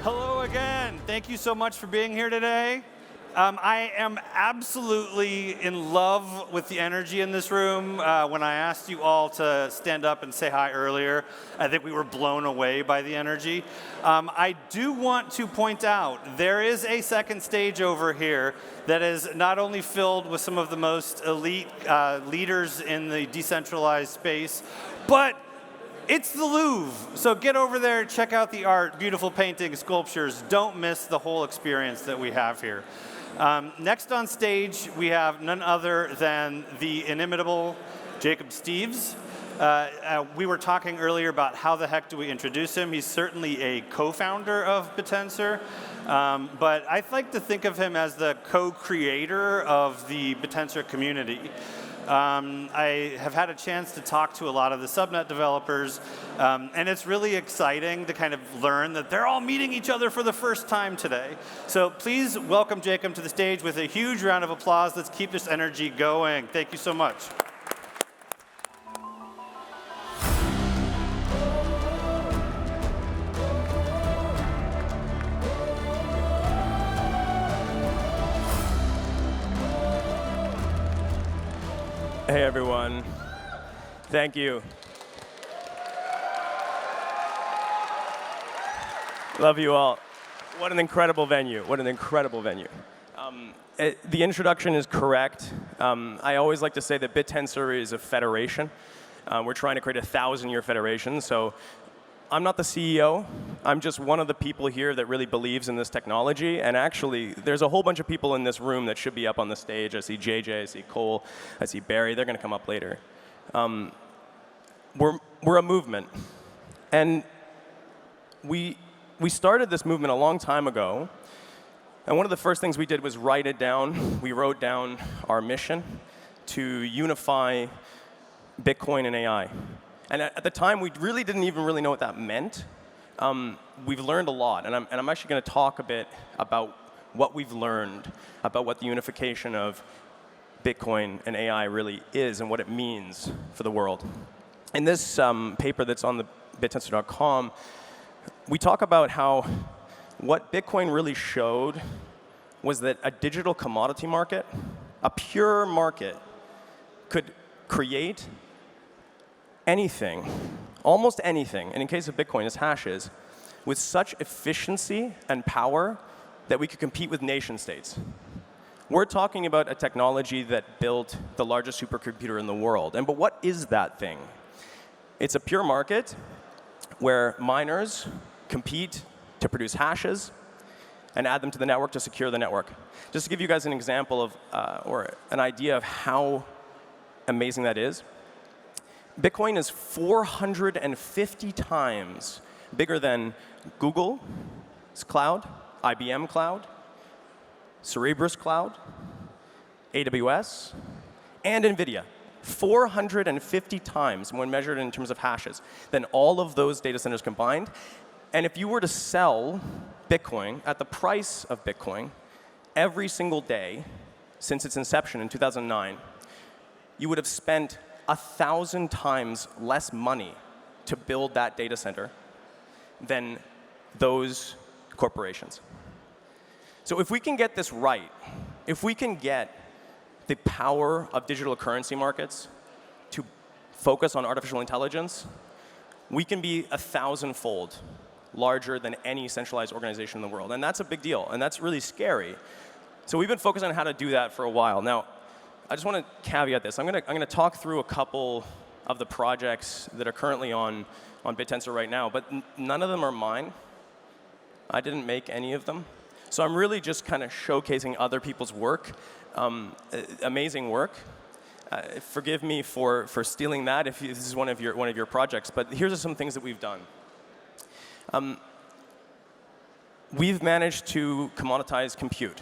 Hello again. Thank you so much for being here today. I am absolutely in love with the energy in this room. When I asked you all to stand up and say hi earlier, I think we were blown away by the energy. I do want to point out there is a second stage over here that is not only filled with some of the most elite leaders in the decentralized space, but it's the Louvre. So get over there, check out the art, beautiful paintings, sculptures. Don't miss the whole experience that we have here. Next on stage, we have none other than the inimitable Jacob Steeves. We were talking earlier about how the heck do we introduce him. He's certainly a co-founder of Bittensor, but I like to think of him as the co-creator of the Bittensor community. I have had a chance to talk to a lot of the subnet developers, and it's really exciting to kind of learn that they're all meeting each other for the first time today. So please welcome Jacob to the stage with a huge round of applause. Let's keep this energy going. Thank you so much. Hey everyone, thank you. Love you all. What an incredible venue, what an incredible venue. The introduction is correct. I always like to say that Bittensor is a federation. We're trying to create a 1,000-year federation, so I'm not the CEO. I'm just one of the people here that really believes in this technology. And actually, there's a whole bunch of people in this room that should be up on the stage. I see JJ, I see Cole, I see Barry. They're going to come up later. We're a movement. And we started this movement a long time ago. And one of the first things we did was write it down. We wrote down our mission to unify Bitcoin and AI. And at the time, we really didn't even really know what that meant. We've learned a lot, and I'm actually going to talk a bit about what we've learned, about what the unification of Bitcoin and AI really is and what it means for the world. In this paper that's on the bittensor.com, we talk about how what Bitcoin really showed was that a digital commodity market, a pure market, could create anything, almost anything, and in case of Bitcoin, it's hashes, with such efficiency and power that we could compete with nation states. We're talking about a technology that built the largest supercomputer in the world. But what is that thing? It's a pure market where miners compete to produce hashes and add them to the network to secure the network. Just to give you guys an example of, or an idea of how amazing that is, Bitcoin is 450 times bigger than Google's cloud, IBM cloud, Cerebras cloud, AWS, and NVIDIA. 450 times when measured in terms of hashes than all of those data centers combined. And if you were to sell Bitcoin at the price of Bitcoin every single day since its inception in 2009, you would have spent 1,000 times less money to build that data center than those corporations. So if we can get this right, if we can get the power of digital currency markets to focus on artificial intelligence, we can be 1,000-fold larger than any centralized organization in the world. And that's a big deal, and that's really scary. So we've been focused on how to do that for a while. Now, I just want to caveat this. I'm going to talk through a couple of the projects that are currently on Bittensor right now, but none of them are mine. I didn't make any of them. So I'm really just kind of showcasing other people's work, amazing work. Forgive me for stealing that if this is one of your projects, but here's some things that we've done. We've managed to commoditize compute.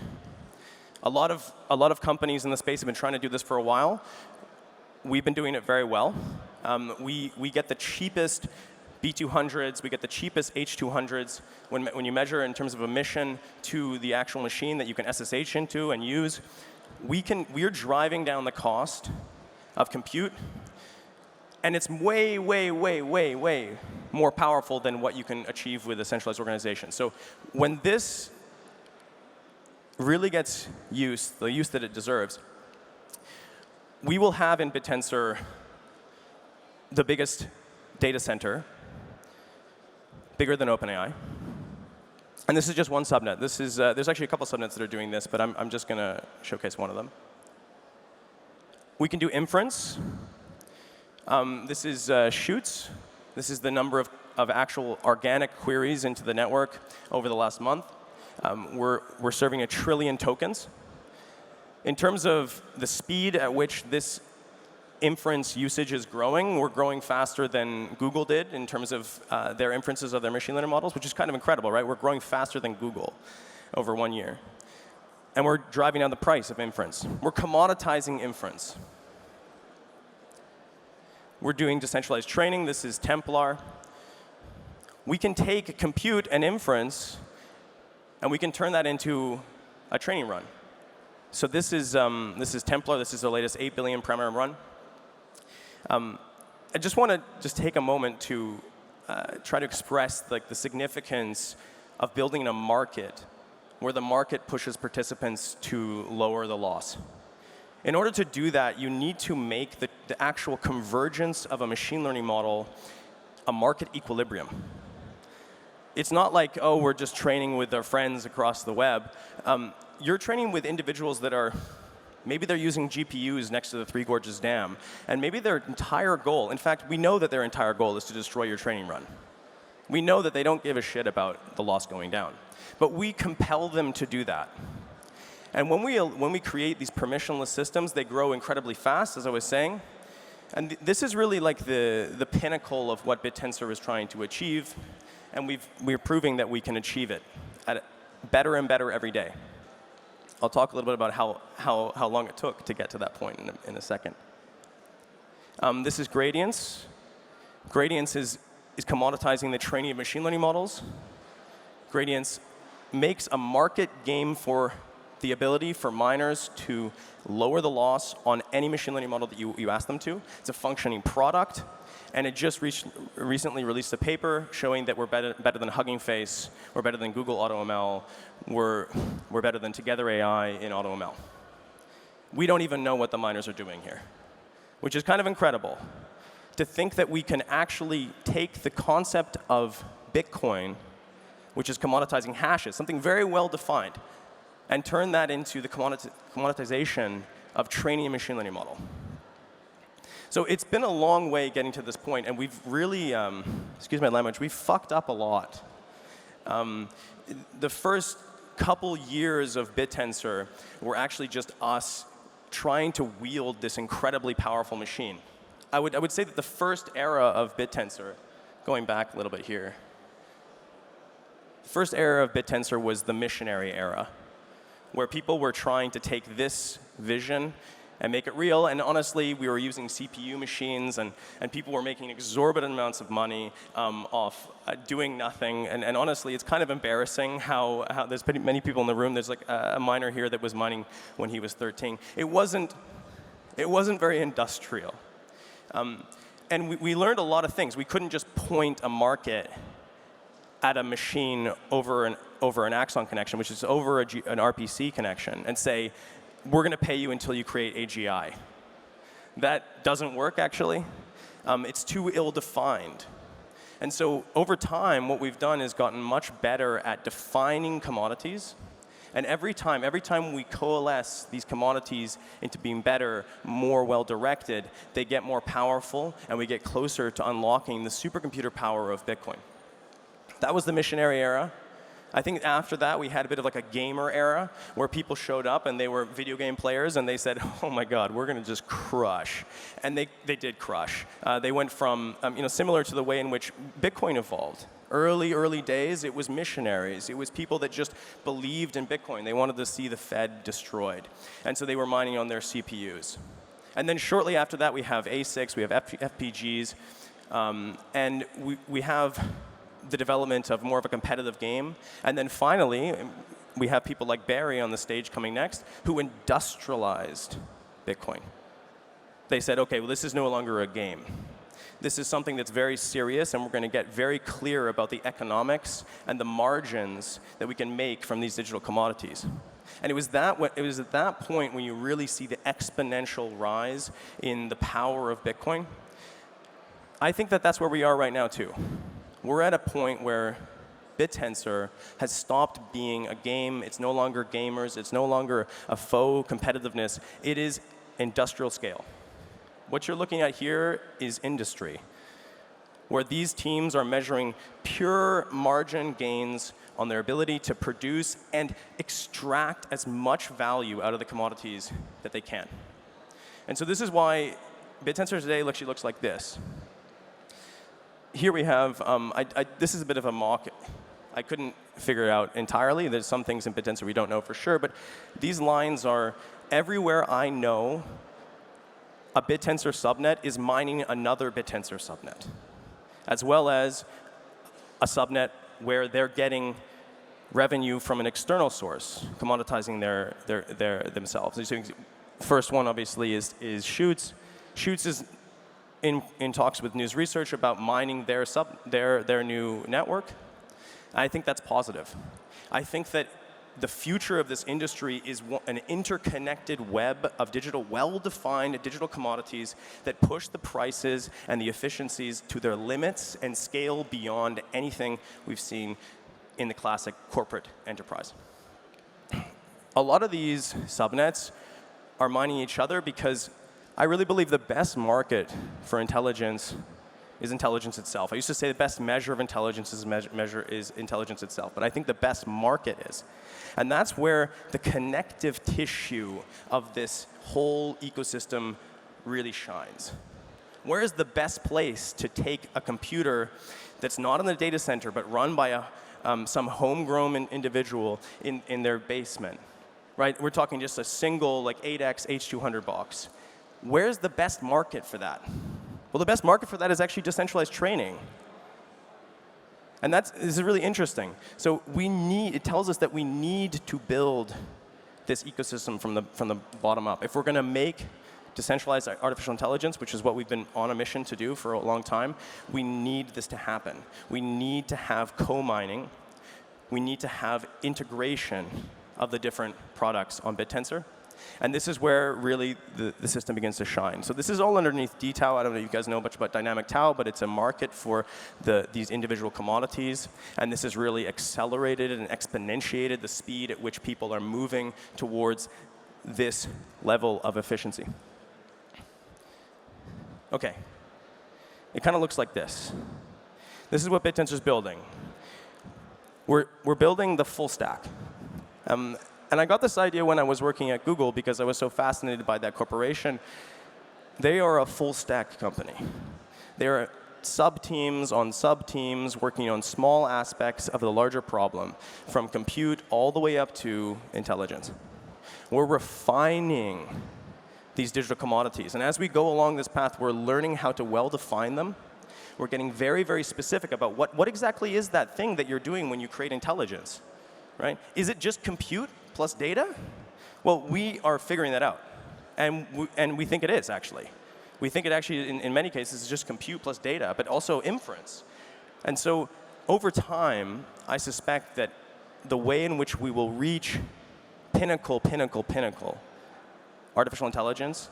A lot of companies in the space have been trying to do this for a while. We've been doing it very well. We get the cheapest B200s, we get the cheapest H200s when you measure in terms of emission to the actual machine that you can SSH into and use. We're driving down the cost of compute And it's way, way, way, way, way more powerful than what you can achieve with a centralized organization. So when this really gets used, the use that it deserves, we will have in Bittensor the biggest data center, bigger than OpenAI. And this is just one subnet. This is, there's actually a couple subnets that are doing this, but I'm just going to showcase one of them. We can do inference. This is shoots. This is the number of actual organic queries into the network over the last month. We're serving 1 trillion tokens. In terms of the speed at which this inference usage is growing, we're growing faster than Google did in terms of their inferences of their machine learning models, which is kind of incredible, right? We're growing faster than Google over 1 year. And we're driving down the price of inference. We're commoditizing inference. We're doing decentralized training. This is Templar. We can take compute and inference, and we can turn that into a training run. So this is Templar. This is the latest 8 billion parameter run. I just want to take a moment to try to express the significance of building a market where the market pushes participants to lower the loss. In order to do that, you need to make the actual convergence of a machine learning model a market equilibrium. It's not like, oh, we're just training with our friends across the web. You're training with individuals that are, maybe they're using GPUs next to the Three Gorges Dam, and maybe their entire goal, in fact, we know that their entire goal is to destroy your training run. We know that they don't give a shit about the loss going down. But we compel them to do that. And when we create these permissionless systems, they grow incredibly fast, as I was saying. And this is really like the pinnacle of what Bittensor is trying to achieve. And we're proving that we can achieve it at better and better every day. I'll talk a little bit about how long it took to get to that point in a second. This is Gradients. Gradients is commoditizing the training of machine learning models. Gradients makes a market game for the ability for miners to lower the loss on any machine learning model that you ask them to. It's a functioning product. And it just recently released a paper showing that we're better than Hugging Face, we're better than Google AutoML, we're better than Together AI in AutoML. We don't even know what the miners are doing here, which is kind of incredible. To think that we can actually take the concept of Bitcoin, which is commoditizing hashes, something very well defined, and turn that into the commoditization of training a machine learning model. So it's been a long way getting to this point, and we've really, excuse my language, we've fucked up a lot. The first couple years of Bittensor were actually just us trying to wield this incredibly powerful machine. I would say that the first era of Bittensor, going back a little bit here, the first era of Bittensor was the missionary era, where people were trying to take this vision and make it real. And honestly, we were using CPU machines, and people were making exorbitant amounts of money off doing nothing. And honestly, it's kind of embarrassing how there's many people in the room. There's like a miner here that was mining when he was 13. It wasn't very industrial. And we learned a lot of things. We couldn't just point a market at a machine over an Axon connection, which is over an RPC connection, and say, we're going to pay you until you create AGI. That doesn't work, actually. It's too ill-defined. And so over time, what we've done is gotten much better at defining commodities. And every time we coalesce these commodities into being better, more well-directed, they get more powerful, and we get closer to unlocking the supercomputer power of Bitcoin. That was the missionary era. I think after that, we had a bit of like a gamer era where people showed up and they were video game players and they said, oh my God, we're going to just crush. And they did crush. They went from, similar to the way in which Bitcoin evolved. Early days, it was missionaries. It was people that just believed in Bitcoin. They wanted to see the Fed destroyed. And so they were mining on their CPUs. And then shortly after that, we have ASICs, we have FPGs, and we have the development of more of a competitive game. And then finally, we have people like Barry on the stage coming next who industrialized Bitcoin. They said, OK, well, this is no longer a game. This is something that's very serious, and we're going to get very clear about the economics and the margins that we can make from these digital commodities. And it was at that point when you really see the exponential rise in the power of Bitcoin. I think that that's where we are right now, too. We're at a point where Bittensor has stopped being a game. It's no longer gamers. It's no longer a faux competitiveness. It is industrial scale. What you're looking at here is industry, where these teams are measuring pure margin gains on their ability to produce and extract as much value out of the commodities that they can. And so this is why Bittensor today actually looks like this. Here we have, this is a bit of a mock. I couldn't figure it out entirely. There's some things in Bittensor we don't know for sure, but these lines are everywhere I know a Bittensor subnet is mining another Bittensor subnet, as well as a subnet where they're getting revenue from an external source, commoditizing themselves. So first one, obviously, is Shoots. Shoots is in talks with News Research about mining their new network. I think that's positive. I think that the future of this industry is an interconnected web of well-defined digital commodities that push the prices and the efficiencies to their limits and scale beyond anything we've seen in the classic corporate enterprise. A lot of these subnets are mining each other because I really believe the best market for intelligence is intelligence itself. I used to say the best measure of intelligence is intelligence itself, but I think the best market is. And that's where the connective tissue of this whole ecosystem really shines. Where is the best place to take a computer that's not in the data center, but run by some homegrown individual in their basement? Right? We're talking just a single 8x H200 box. Where's the best market for that? Well, the best market for that is actually decentralized training. And this is really interesting. So it tells us that we need to build this ecosystem from the bottom up. If we're going to make decentralized artificial intelligence, which is what we've been on a mission to do for a long time, we need this to happen. We need to have co-mining. We need to have integration of the different products on Bittensor. And this is where really the system begins to shine. So this is all underneath DTAO. I don't know if you guys know much about dynamic TAO, but it's a market for these individual commodities. And this has really accelerated and exponentiated the speed at which people are moving towards this level of efficiency. OK. It kind of looks like this. This is what Bittensor is building. We're building the full stack. And I got this idea when I was working at Google because I was so fascinated by that corporation. They are a full stack company. They are sub-teams on sub-teams working on small aspects of the larger problem, from compute all the way up to intelligence. We're refining these digital commodities. And as we go along this path, we're learning how to well-define them. We're getting very, very specific about what exactly is that thing that you're doing when you create intelligence. Right? Is it just compute plus data? Well, we are figuring that out. And we think it is, actually. We think it actually, in many cases, is just compute plus data, but also inference. And so over time, I suspect that the way in which we will reach pinnacle artificial intelligence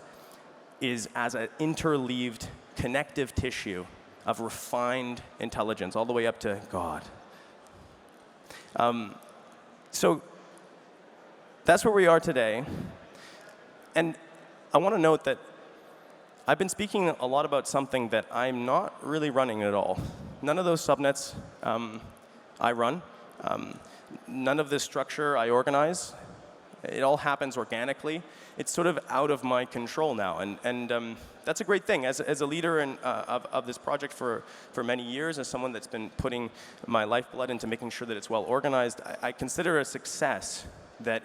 is as an interleaved connective tissue of refined intelligence, all the way up to God. So that's where we are today. And I want to note that I've been speaking a lot about something that I'm not really running at all. None of those subnets I run. None of this structure I organize. It all happens organically. It's sort of out of my control now. And that's a great thing. As a leader of this project for many years, as someone that's been putting my lifeblood into making sure that it's well organized, I consider a success that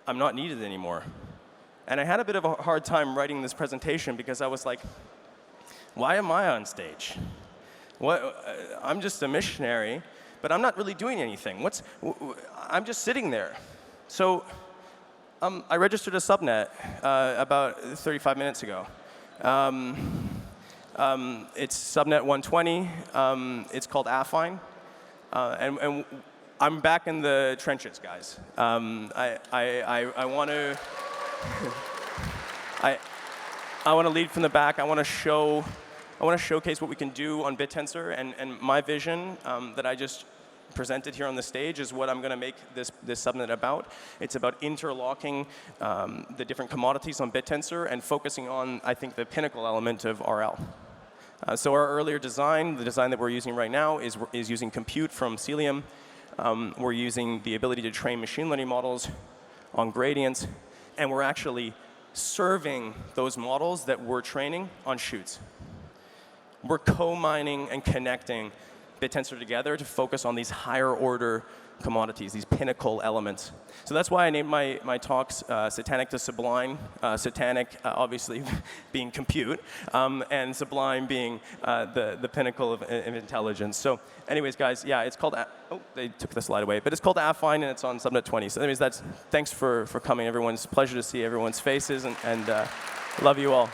I'm not needed anymore. And I had a bit of a hard time writing this presentation because I was like, why am I on stage? I'm just a missionary, but I'm not really doing anything. I'm just sitting there. So I registered a subnet about 35 minutes ago. It's subnet 120. It's called Affine. And I'm back in the trenches, guys. I want to I want to lead from the back. I want to showcase what we can do on Bittensor, and my vision that I just presented here on the stage is what I'm going to make this subnet about. It's about interlocking the different commodities on Bittensor and focusing on, I think, the pinnacle element of RL. So our earlier design, the design that we're using right now, is using compute from Celium. We're using the ability to train machine learning models on gradients, and we're actually serving those models that we're training on chutes. We're co-mining and connecting Bittensor together to focus on these higher order commodities, these pinnacle elements. So that's why I named my talks Satanic to Sublime. Satanic, obviously, being compute, and Sublime being the pinnacle of intelligence. So anyways, guys, yeah, it's called, oh, they took the slide away, but it's called Affine, and it's on subnet 20. So anyways, thanks for coming, everyone. It's a pleasure to see everyone's faces, and love you all.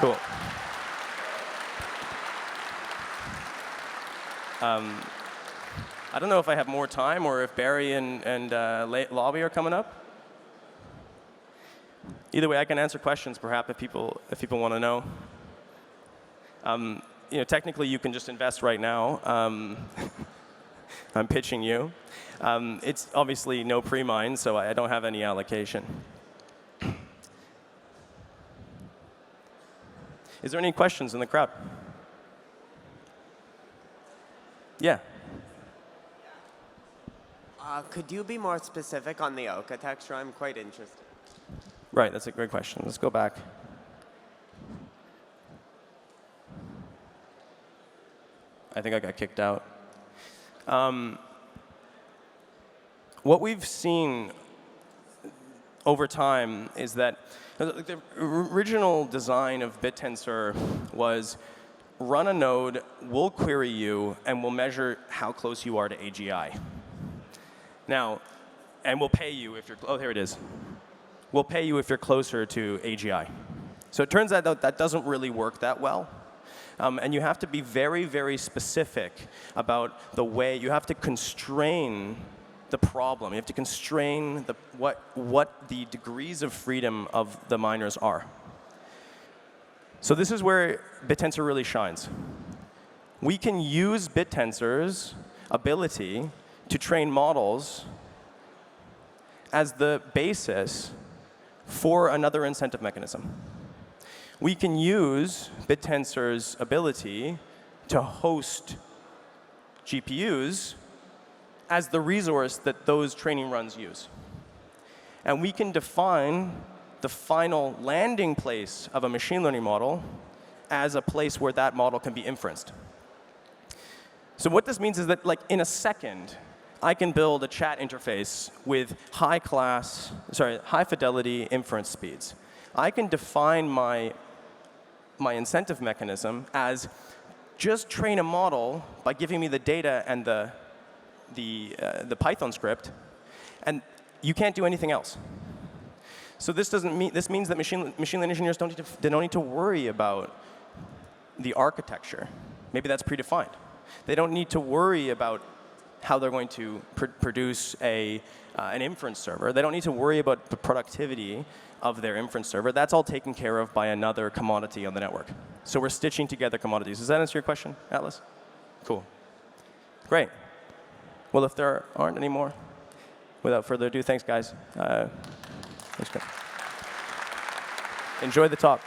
Cool. I don't know if I have more time or if Barry and Lobby are coming up. Either way, I can answer questions, perhaps, if people want to know. Technically, you can just invest right now. I'm pitching you. It's obviously no pre-mine, so I don't have any allocation. Is there any questions in the crowd? Yeah. Could you be more specific on the architecture? I'm quite interested. Right, that's a great question. Let's go back. I think I got kicked out. What we've seen over time is that the original design of Bittensor was run a node, we'll query you, and we'll measure how close you are to AGI. Now, and we'll pay you if you're, oh, here it is. We'll pay you if you're closer to AGI. So it turns out that doesn't really work that well. And you have to be very, very specific about the way, you have to constrain the problem. You have to constrain what the degrees of freedom of the miners are. So this is where Bittensor really shines. We can use Bittensor's ability to train models as the basis for another incentive mechanism. We can use Bittensor's ability to host GPUs as the resource that those training runs use. And we can define the final landing place of a machine learning model as a place where that model can be inferenced. So what this means is that, like, in a second, I can build a chat interface with high fidelity inference speeds. I can define my incentive mechanism as just train a model by giving me the data and the Python script, and you can't do anything else. So this means that machine learning engineers don't need to worry about the architecture. Maybe that's predefined. They don't need to worry about how they're going to produce an inference server. They don't need to worry about the productivity of their inference server. That's all taken care of by another commodity on the network. So we're stitching together commodities. Does that answer your question, Atlas? Cool. Great. Well, if there aren't any more, without further ado, thanks, guys. Enjoy the talk.